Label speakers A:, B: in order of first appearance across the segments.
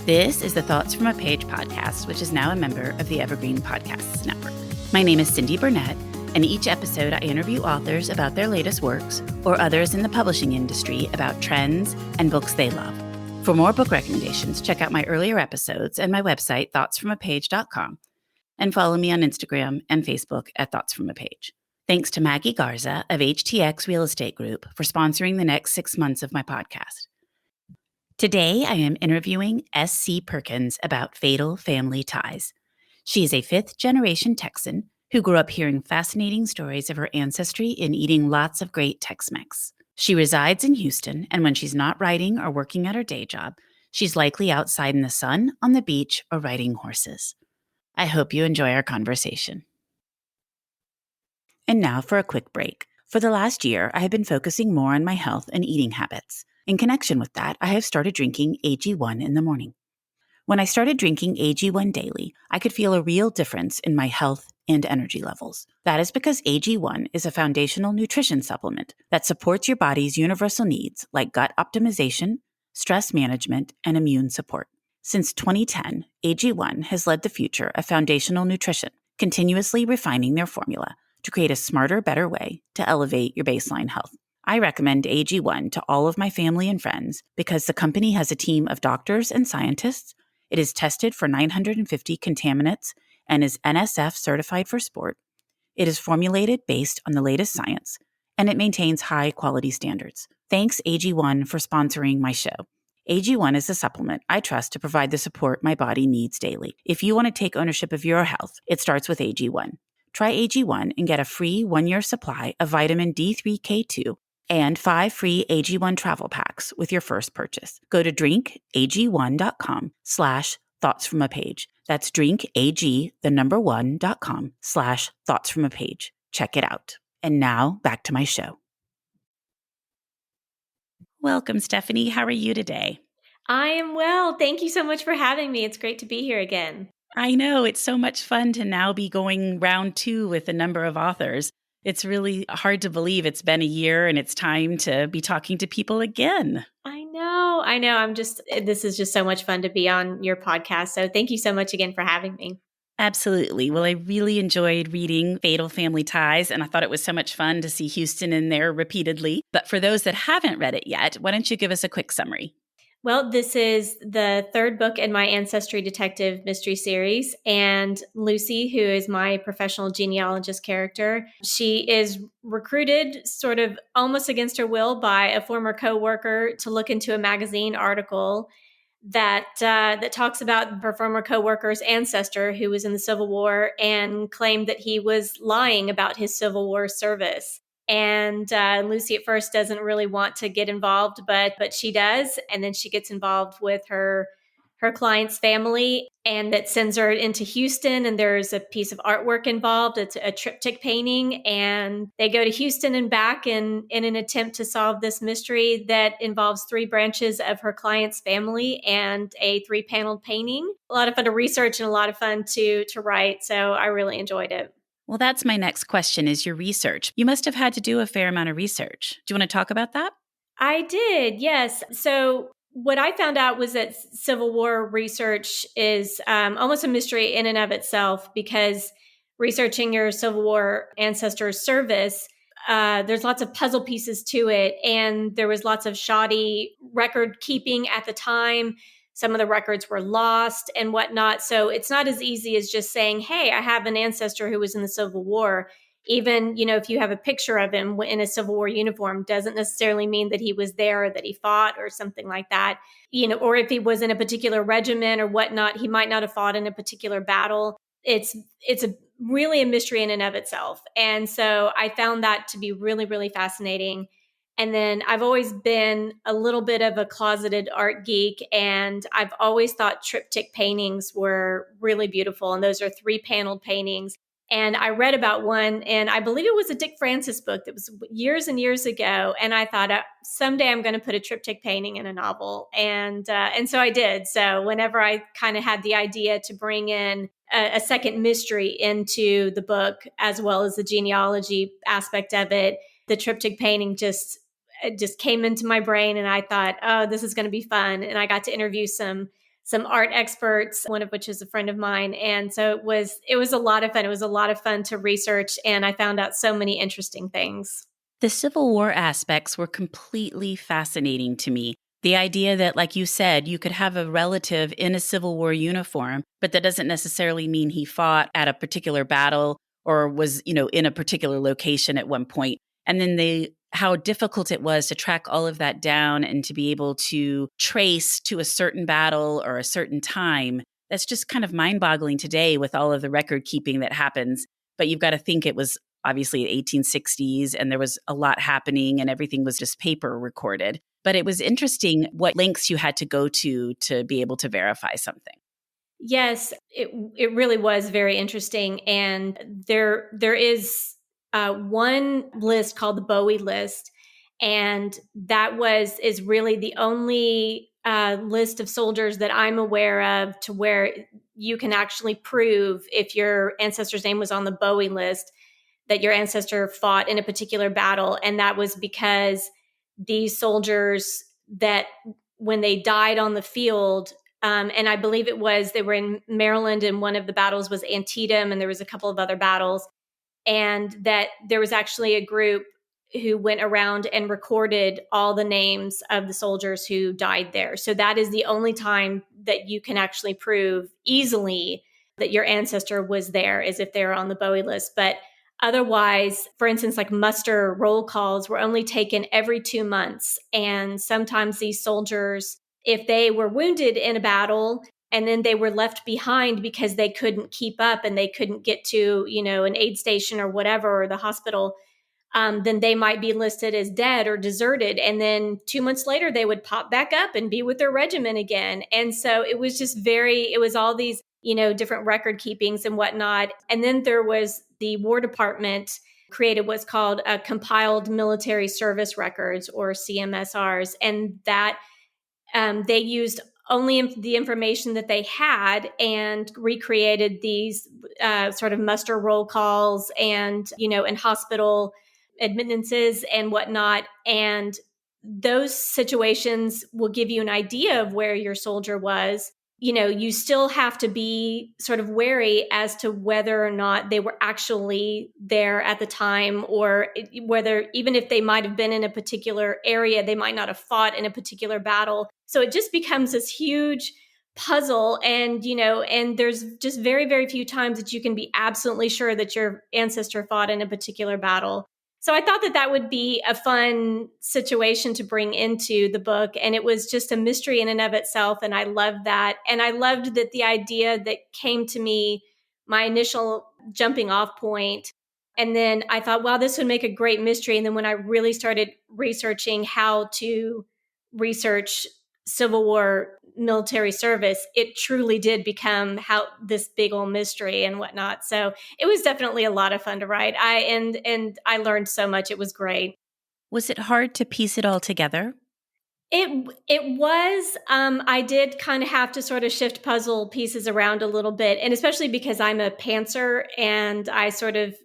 A: This is the Thoughts from a Page podcast, which is now a member of the Evergreen Podcasts Network. My name is Cindy Burnett, and each episode I interview authors about their latest works or others in the publishing industry about trends and books they love. For more book recommendations, check out my earlier episodes and my website, thoughtsfromapage.com, and follow me on Instagram and Facebook at Thoughts from a Page. Thanks to Maggie Garza of HTX Real Estate Group for sponsoring the next 6 months of my podcast. Today, I am interviewing S.C. Perkins about fatal family ties. She is a fifth-generation Texan who grew up hearing fascinating stories of her ancestry and eating lots of great Tex-Mex. She resides in Houston, and when she's not writing or working at her day job, she's likely outside in the sun, on the beach, or riding horses. I hope you enjoy our conversation. And now for a quick break. For the last year, I have been focusing more on my health and eating habits. In connection with that, I have started drinking AG1 in the morning. When I started drinking AG1 daily, I could feel a real difference in my health and energy levels. That is because AG1 is a foundational nutrition supplement that supports your body's universal needs like gut optimization, stress management, and immune support. Since 2010, AG1 has led the future of foundational nutrition, continuously refining their formula to create a smarter, better way to elevate your baseline health. I recommend AG1 to all of my family and friends because the company has a team of doctors and scientists. It is tested for 950 contaminants and is NSF certified for sport. It is formulated based on the latest science, and it maintains high quality standards. Thanks AG1 for sponsoring my show. AG1 is a supplement I trust to provide the support my body needs daily. If you want to take ownership of your health, it starts with AG1. Try AG1 and get a free 1-year supply of vitamin D3K2 and 5 free AG1 travel packs with your first purchase. Go to drinkag1.com/thoughtsfromapage. That's drinkag1.com/thoughtsfromapage. Check it out. And now back to my show. Welcome, Stephanie. How are you today?
B: I am well. Thank you so much for having me. It's great to be here again.
A: I know. It's so much fun to now be going round 2 with a number of authors. It's really hard to believe it's been a year and it's time to be talking to people again.
B: I know. This is just so much fun to be on your podcast. So thank you so much again for having me.
A: Absolutely. Well, I really enjoyed reading Fatal Family Ties, and I thought it was so much fun to see Houston in there repeatedly. But for those that haven't read it yet, why don't you give us a quick summary?
B: Well, this is the third book in my Ancestry Detective mystery series. And Lucy, who is my professional genealogist character, she is recruited sort of almost against her will by a former coworker to look into a magazine article that talks about her former coworker's ancestor who was in the Civil War and claimed that he was lying about his Civil War service. And Lucy at first doesn't really want to get involved, but she does. And then she gets involved with her client's family, and that sends her into Houston. And there's a piece of artwork involved. It's a triptych painting. And they go to Houston and back in an attempt to solve this mystery that involves 3 branches of her client's family and a 3-paneled painting. A lot of fun to research and a lot of fun to write. So I really enjoyed it.
A: Well, that's my next question is your research. You must have had to do a fair amount of research. Do you want to talk about that?
B: I did, yes. So what I found out was that Civil War research is almost a mystery in and of itself, because researching your Civil War ancestor's service, there's lots of puzzle pieces to it. And there was lots of shoddy record keeping at the time. Some of the records were lost and whatnot. So it's not as easy as just saying, hey, I have an ancestor who was in the Civil War. Even, if you have a picture of him in a Civil War uniform, doesn't necessarily mean that he was there or that he fought or something like that. Or if he was in a particular regiment or whatnot, he might not have fought in a particular battle. It's really a mystery in and of itself. And so I found that to be really, really fascinating. And then I've always been a little bit of a closeted art geek, and I've always thought triptych paintings were really beautiful. And those are 3-paneled paintings. And I read about one, and I believe it was a Dick Francis book that was years and years ago. And I thought someday I'm going to put a triptych painting in a novel. And so I did. So whenever I kind of had the idea to bring in a second mystery into the book, as well as the genealogy aspect of it, the triptych painting just came into my brain, and I thought, oh, this is going to be fun. And I got to interview some some art experts, one of which is a friend of mine. And so it was a lot of fun. It was a lot of fun to research, and I found out so many interesting things.
A: The Civil War aspects were completely fascinating to me. The idea that, like you said, you could have a relative in a Civil War uniform, but that doesn't necessarily mean he fought at a particular battle or was, in a particular location at one point. And then how difficult it was to track all of that down and to be able to trace to a certain battle or a certain time. That's just kind of mind-boggling today with all of the record keeping that happens. But you've got to think it was obviously the 1860s, and there was a lot happening and everything was just paper recorded. But it was interesting what links you had to go to be able to verify something.
B: Yes, it really was very interesting. And there is one list called the Bowie list. And that is really the only list of soldiers that I'm aware of to where you can actually prove if your ancestor's name was on the Bowie list that your ancestor fought in a particular battle. And that was because these soldiers that when they died on the field, and I believe they were in Maryland, and one of the battles was Antietam, and there was a couple of other battles, and that there was actually a group who went around and recorded all the names of the soldiers who died there. So that is the only time that you can actually prove easily that your ancestor was there, is if they're on the Bowie list. But otherwise, for instance, like muster roll calls were only taken every 2 months. And sometimes these soldiers, if they were wounded in a battle and then they were left behind because they couldn't keep up and they couldn't get to, an aid station or whatever, or the hospital, then they might be listed as dead or deserted. And then 2 months later, they would pop back up and be with their regiment again. And so it was just it was all these, different record keepings and whatnot. And then there was the War Department created what's called compiled military service records, or CMSRs. And that they used only the information that they had and recreated these sort of muster roll calls and, and hospital admittances and whatnot. And those situations will give you an idea of where your soldier was. You still have to be sort of wary as to whether or not they were actually there at the time, or whether, even if they might have been in a particular area, they might not have fought in a particular battle. So it just becomes this huge puzzle. And, and there's just very, very few times that you can be absolutely sure that your ancestor fought in a particular battle. So I thought that would be a fun situation to bring into the book. And it was just a mystery in and of itself. And I loved that. And I loved that the idea that came to me, my initial jumping off point. And then I thought, wow, this would make a great mystery. And then when I really started researching how to research Civil War military service, it truly did become this big old mystery and whatnot. So it was definitely a lot of fun to write. And I learned so much. It was great.
A: Was it hard to piece it all together?
B: It was. I did kind of have to sort of shift puzzle pieces around a little bit, and especially because I'm a pantser and I sort of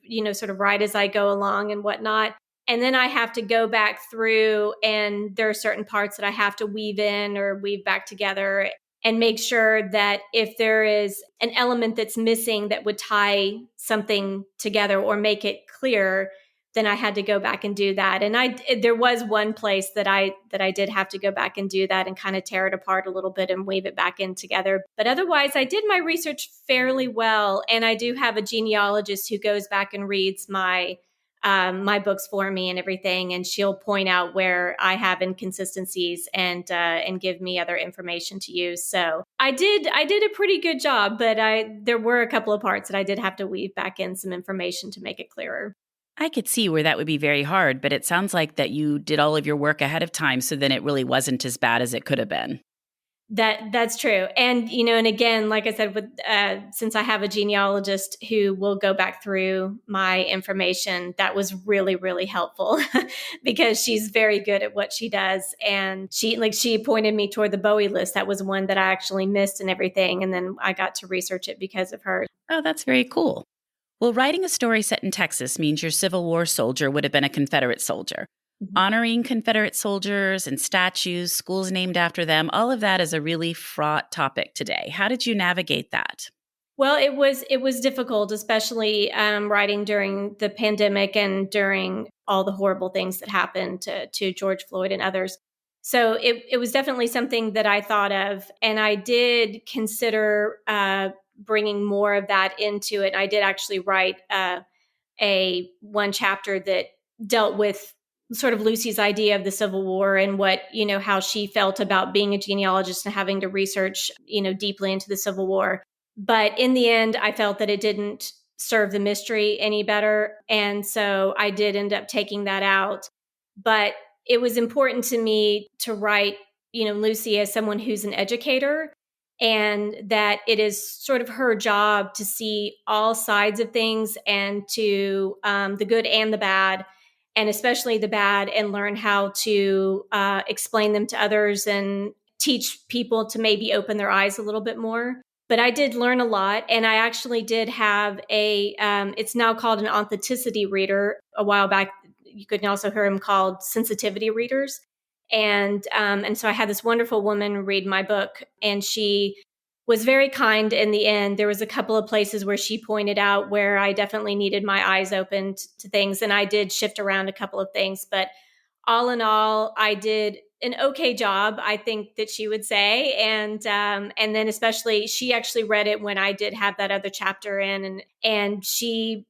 B: write as I go along and whatnot. And then I have to go back through, and there are certain parts that I have to weave in or weave back together and make sure that if there is an element that's missing that would tie something together or make it clear, then I had to go back and do that. And there was one place that I did have to go back and do that and kind of tear it apart a little bit and weave it back in together. But otherwise, I did my research fairly well. And I do have a genealogist who goes back and reads my books for me and everything, and she'll point out where I have inconsistencies and give me other information to use. So I did a pretty good job, but there were a couple of parts that I did have to weave back in some information to make it clearer.
A: I could see where that would be very hard, but it sounds like that you did all of your work ahead of time, so then it really wasn't as bad as it could have been.
B: That's true. And, and again, like I said, since I have a genealogist who will go back through my information, that was really, really helpful because she's very good at what she does. And she pointed me toward the Bowie list. That was one that I actually missed and everything. And then I got to research it because of her.
A: Oh, that's very cool. Well, writing a story set in Texas means your Civil War soldier would have been a Confederate soldier. Honoring Confederate soldiers and statues, schools named after them, all of that is a really fraught topic today. How did you navigate that?
B: Well, it was difficult, especially writing during the pandemic and during all the horrible things that happened to George Floyd and others. So it was definitely something that I thought of, and I did consider bringing more of that into it. I did actually write a one chapter that dealt with sort of Lucy's idea of the Civil War and what, how she felt about being a genealogist and having to research, deeply into the Civil War. But in the end, I felt that it didn't serve the mystery any better. And so I did end up taking that out. But it was important to me to write, Lucy as someone who's an educator, and that it is sort of her job to see all sides of things and to the good and the bad, and especially the bad, and learn how to explain them to others and teach people to maybe open their eyes a little bit more. But I did learn a lot, and I actually did have it's now called an authenticity reader. A while back, you could also hear them called sensitivity readers. And so I had this wonderful woman read my book, and she was very kind in the end. There was a couple of places where she pointed out where I definitely needed my eyes opened to things, and I did shift around a couple of things. But all in all, I did an okay job, I think that she would say. And then especially she actually read it when I did have that other chapter in, and she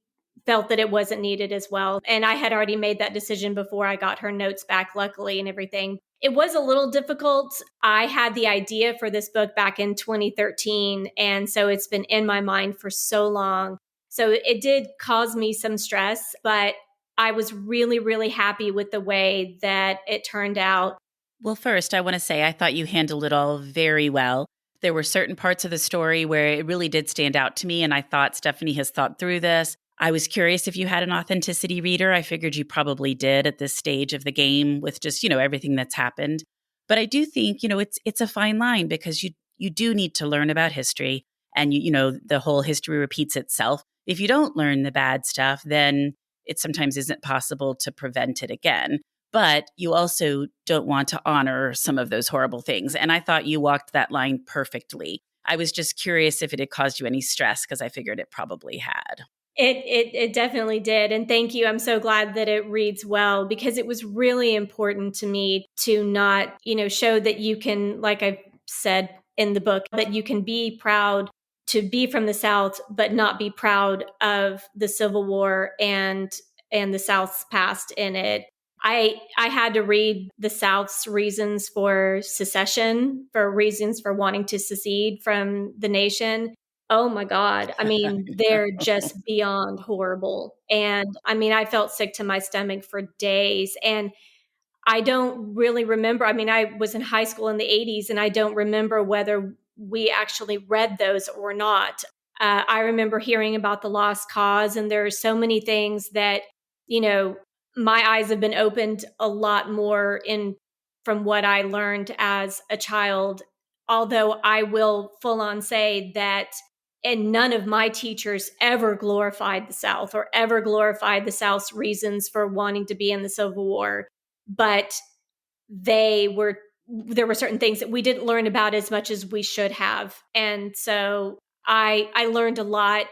B: felt that it wasn't needed as well. And I had already made that decision before I got her notes back, luckily, and everything. It was a little difficult. I had the idea for this book back in 2013, and so it's been in my mind for so long. So it did cause me some stress, but I was really, really happy with the way that it turned out.
A: Well, first, I want to say I thought you handled it all very well. There were certain parts of the story where it really did stand out to me, and I thought Stephanie has thought through this. I was curious if you had an authenticity reader. I figured you probably did at this stage of the game with just, everything that's happened. But I do think, it's a fine line because you do need to learn about history, and the whole history repeats itself. If you don't learn the bad stuff, then it sometimes isn't possible to prevent it again. But you also don't want to honor some of those horrible things. And I thought you walked that line perfectly. I was just curious if it had caused you any stress because I figured it probably had.
B: It definitely did. And thank you. I'm so glad that it reads well, because it was really important to me to not, show that you can, like I said in the book, that you can be proud to be from the South, but not be proud of the Civil War and the South's past in it. I had to read the South's reasons for secession, for reasons for wanting to secede from the nation. Oh my God. I mean, they're just beyond horrible. And I mean, I felt sick to my stomach for days. And I don't really remember. I mean, I was in high school in the 80s, and I don't remember whether we actually read those or not. I remember hearing about the lost cause, and there are so many things that, my eyes have been opened a lot more in from what I learned as a child. Although I will full on say that, and none of my teachers ever glorified the South or ever glorified the South's reasons for wanting to be in the Civil War. But there were certain things that we didn't learn about as much as we should have. And so I learned a lot,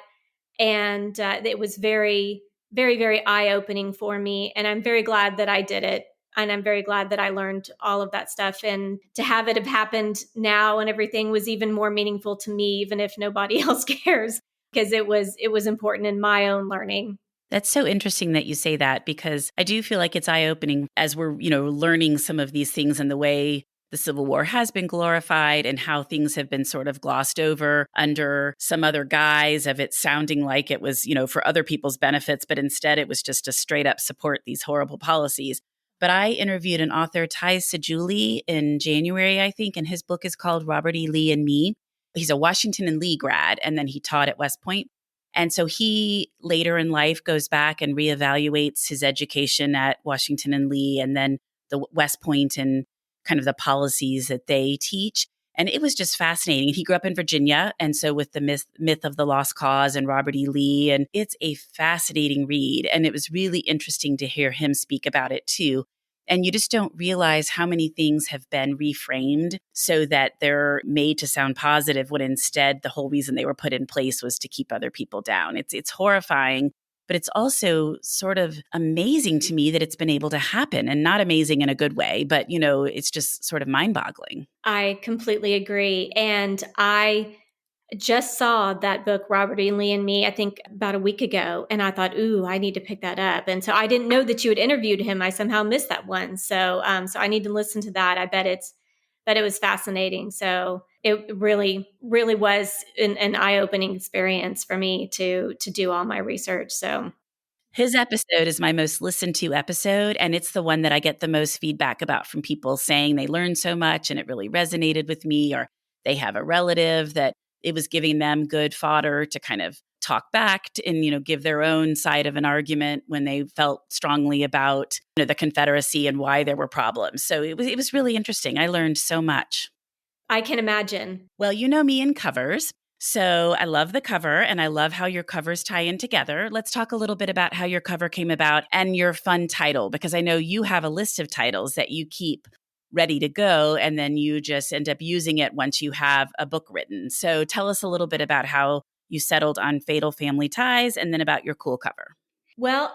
B: and it was very, very, very eye-opening for me. And I'm very glad that I did it. And I'm very glad that I learned all of that stuff. And to have it have happened now and everything was even more meaningful to me, even if nobody else cares, because it was important in my own learning.
A: That's so interesting that you say that, because I do feel like it's eye-opening as we're, learning some of these things and the way the Civil War has been glorified and how things have been sort of glossed over under some other guise of it sounding like it was, for other people's benefits, but instead it was just to straight up support these horrible policies. But I interviewed an author, Ty Sejouli, in January, I think, and his book is called Robert E. Lee and Me. He's a Washington and Lee grad, and then he taught at West Point. And so he later in life goes back and reevaluates his education at Washington and Lee and then the West Point and kind of the policies that they teach. And it was just fascinating. He grew up in Virginia. And so with the myth of the lost cause and Robert E. Lee, and it's a fascinating read. And it was really interesting to hear him speak about it too. And you just don't realize how many things have been reframed so that they're made to sound positive when instead the whole reason they were put in place was to keep other people down. It's horrifying, but it's also sort of amazing to me that it's been able to happen, and not amazing in a good way, but it's just sort of mind-boggling.
B: I completely agree. And I just saw that book, Robert E. Lee and Me, I think about a week ago. And I thought, ooh, I need to pick that up. And so I didn't know that you had interviewed him. I somehow missed that one. So I need to listen to that. I bet it was fascinating. So it really, really was an eye-opening experience for me to do all my research. So
A: His episode is my most listened to episode, and it's the one that I get the most feedback about from people saying they learned so much and it really resonated with me, or they have a relative that it was giving them good fodder to kind of talk back to, and give their own side of an argument when they felt strongly about the Confederacy and why there were problems. So it was really interesting. I learned so much.
B: I can imagine.
A: Well, you know me and covers. So I love the cover and I love how your covers tie in together. Let's talk a little bit about how your cover came about and your fun title, because I know you have a list of titles that you keep ready to go and then you just end up using it once you have a book written. So tell us a little bit about how you settled on Fatal Family Ties and then about your cool cover.
B: Well,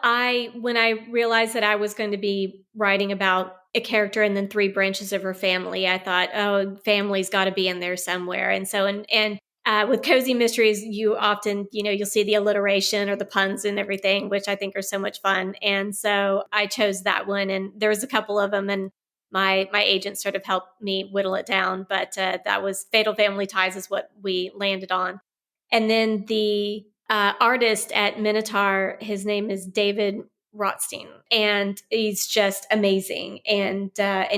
B: when I realized that I was going to be writing about a character and then three branches of her family, I thought, oh, family's got to be in there somewhere. And so, with cozy mysteries, you often, you'll see the alliteration or the puns and everything, which I think are so much fun. And so I chose that one, and there was a couple of them, and my agent sort of helped me whittle it down. But that was Fatal Family Ties is what we landed on. And then the artist at Minotaur, his name is David Rothstein, and he's just amazing. And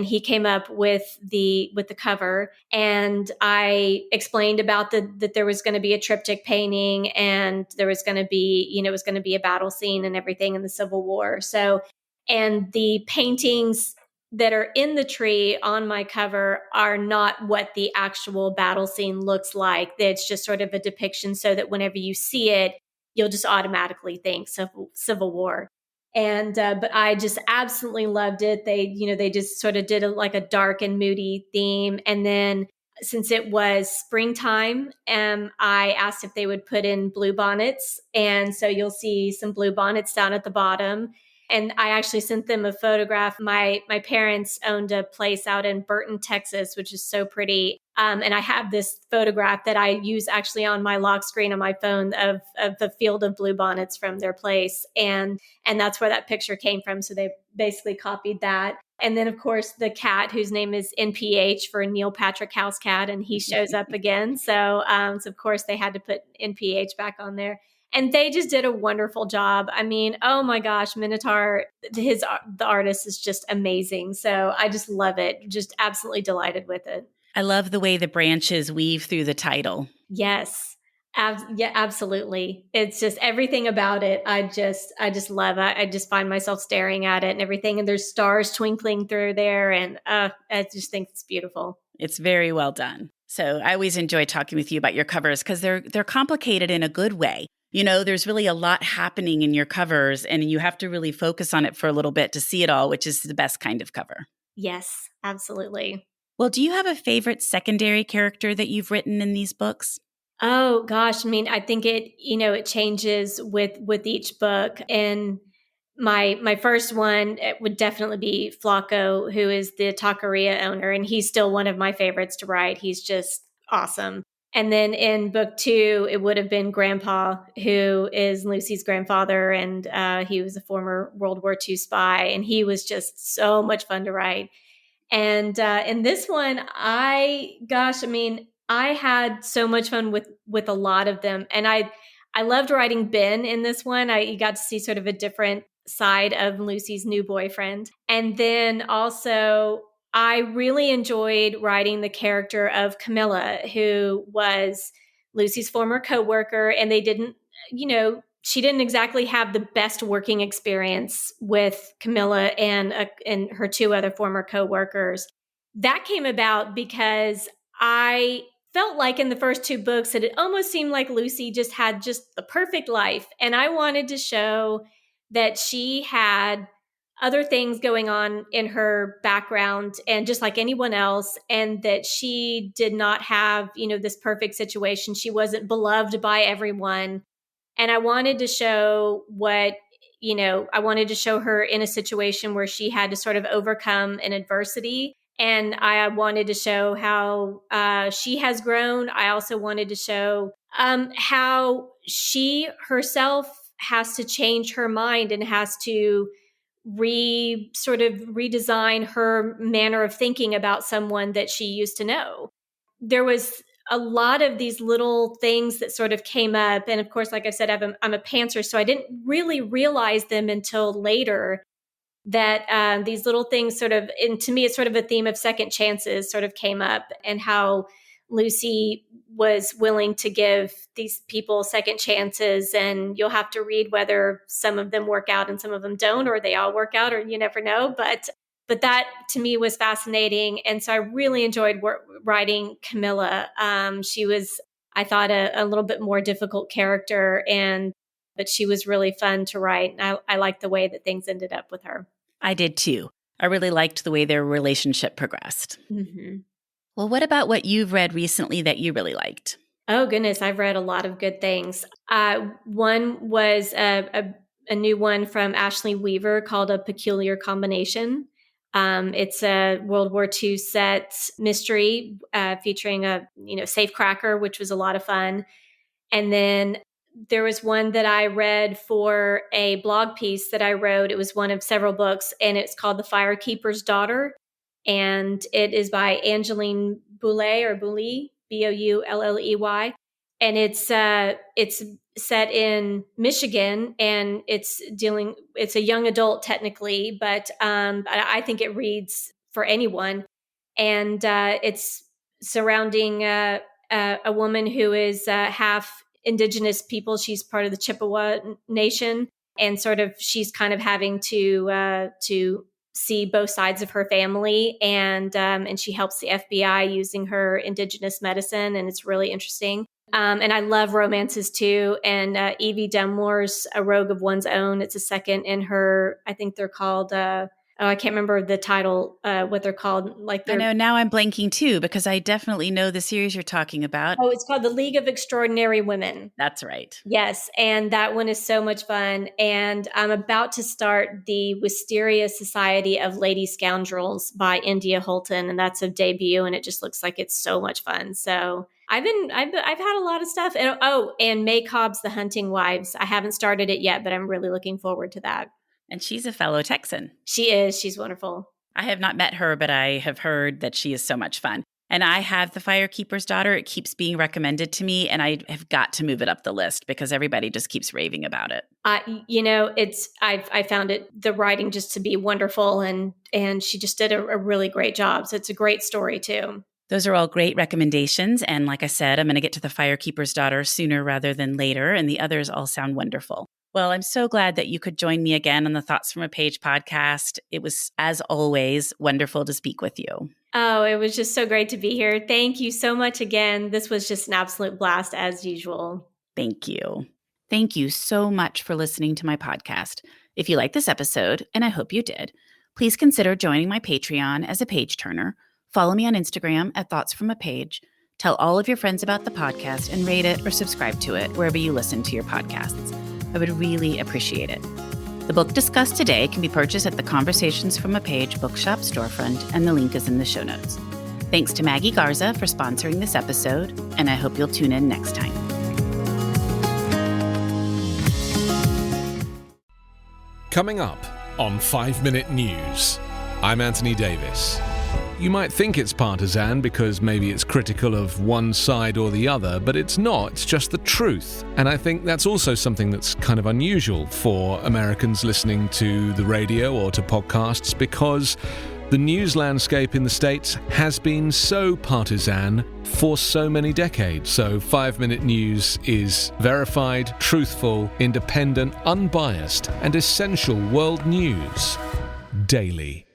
B: he came up with the cover, and I explained about that there was going to be a triptych painting, and there was going to be it was going to be a battle scene and everything in the Civil War. So, and the paintings that are in the tree on my cover are not what the actual battle scene looks like. It's just sort of a depiction so that whenever you see it, you'll just automatically think Civil War. And but I just absolutely loved it. They just sort of did like a dark and moody theme. And then since it was springtime, I asked if they would put in blue bonnets. And so you'll see some blue bonnets down at the bottom. And I actually sent them a photograph. My parents owned a place out in Burton, Texas, which is so pretty. And I have this photograph that I use actually on my lock screen on my phone of the field of bluebonnets from their place. And that's where that picture came from. So they basically copied that. And then, of course, the cat, whose name is NPH for Neil Patrick House Cat, and he shows up again. So of course, they had to put NPH back on there. And they just did a wonderful job. I mean, oh my gosh, Minotaur, the artist is just amazing. So I just love it. Just absolutely delighted with it.
A: I love the way the branches weave through the title.
B: Yes. Yeah, absolutely. It's just everything about it. I just love it. I just find myself staring at it and everything. And there's stars twinkling through there. And I just think it's beautiful.
A: It's very well done. So I always enjoy talking with you about your covers because they're complicated in a good way. There's really a lot happening in your covers and you have to really focus on it for a little bit to see it all, which is the best kind of cover.
B: Yes, absolutely.
A: Well, do you have a favorite secondary character that you've written in these books?
B: Oh gosh, I mean, I think it changes with each book. And my first one, it would definitely be Flacco, who is the taqueria owner, and he's still one of my favorites to write. He's just awesome. And then in book 2, it would have been Grandpa, who is Lucy's grandfather, and he was a former World War II spy, and he was just so much fun to write. And in this one, I had so much fun with a lot of them, and I loved writing Ben in this one. You got to see sort of a different side of Lucy's new boyfriend, and then also I really enjoyed writing the character of Camilla, who was Lucy's former coworker, and they didn't, she didn't exactly have the best working experience with Camilla and her 2 other former coworkers. That came about because I felt like in the first 2 books that it almost seemed like Lucy just had just the perfect life. And I wanted to show that she had other things going on in her background, and just like anyone else, and that she did not have, this perfect situation. She wasn't beloved by everyone. And I wanted to show I wanted to show her in a situation where she had to sort of overcome an adversity. And I wanted to show how she has grown. I also wanted to show how she herself has to change her mind and has to redesign her manner of thinking about someone that she used to know. There was a lot of these little things that sort of came up. And of course, like I said, I'm a pantser, so I didn't really realize them until later, that these little things sort of, and to me, it's sort of a theme of second chances sort of came up, and how Lucy was willing to give these people second chances. And you'll have to read whether some of them work out and some of them don't, or they all work out, or you never know. But that to me was fascinating. And so I really enjoyed writing Camilla. She was, I thought, a little bit more difficult character, but she was really fun to write. And I liked the way that things ended up with her.
A: I did too. I really liked the way their relationship progressed.
B: Mm-hmm.
A: Well, what about what you've read recently that you really liked?
B: Oh, goodness. I've read a lot of good things. One was a new one from Ashley Weaver called A Peculiar Combination. It's a World War II set mystery featuring a safecracker, which was a lot of fun. And then there was one that I read for a blog piece that I wrote. It was one of several books, and it's called The Firekeeper's Daughter. And it is by Angeline Boulley, or Boulley, Boulley. And it's set in Michigan, and it's a young adult technically, but I think it reads for anyone. And it's surrounding a woman who is half indigenous people. She's part of the Chippewa Nation, and sort of she's kind of having to see both sides of her family, and she helps the FBI using her indigenous medicine, and it's really interesting. And I love romances too. And Evie Dunmore's A Rogue of One's Own. It's a second in her. I think they're called. I can't remember the title. What they're called.
A: I know now. I'm blanking too, because I definitely know the series you're talking about.
B: Oh, it's called The League of Extraordinary Women.
A: That's right.
B: Yes, and that one is so much fun. And I'm about to start the Wisteria Society of Lady Scoundrels by India Holton, and that's a debut, and it just looks like it's so much fun. So I've had a lot of stuff. And May Cobb's The Hunting Wives. I haven't started it yet, but I'm really looking forward to that.
A: And she's a fellow Texan.
B: She is. She's wonderful.
A: I have not met her, but I have heard that she is so much fun. And I have The Firekeeper's Daughter. It keeps being recommended to me, and I have got to move it up the list because everybody just keeps raving about it.
B: I found the writing just to be wonderful, and she just did a really great job. So it's a great story too.
A: Those are all great recommendations. And like I said, I'm going to get to The Firekeeper's Daughter sooner rather than later, and the others all sound wonderful. Well, I'm so glad that you could join me again on the Thoughts from a Page podcast. It was, as always, wonderful to speak with you.
B: Oh, it was just so great to be here. Thank you so much again. This was just an absolute blast as usual.
A: Thank you. Thank you so much for listening to my podcast. If you like this episode, and I hope you did, please consider joining my Patreon as a page turner. Follow me on Instagram at Thoughts from a Page. Tell all of your friends about the podcast and rate it or subscribe to it wherever you listen to your podcasts. I would really appreciate it. The book discussed today can be purchased at the Conversations from a Page bookshop storefront, and the link is in the show notes. Thanks to Maggie Garza for sponsoring this episode, and I hope you'll tune in next time.
C: Coming up on 5 Minute News, I'm Anthony Davis. You might think it's partisan because maybe it's critical of one side or the other, but it's not. It's just the truth. And I think that's also something that's kind of unusual for Americans listening to the radio or to podcasts, because the news landscape in the States has been so partisan for so many decades. So 5 Minute News is verified, truthful, independent, unbiased, and essential world news daily.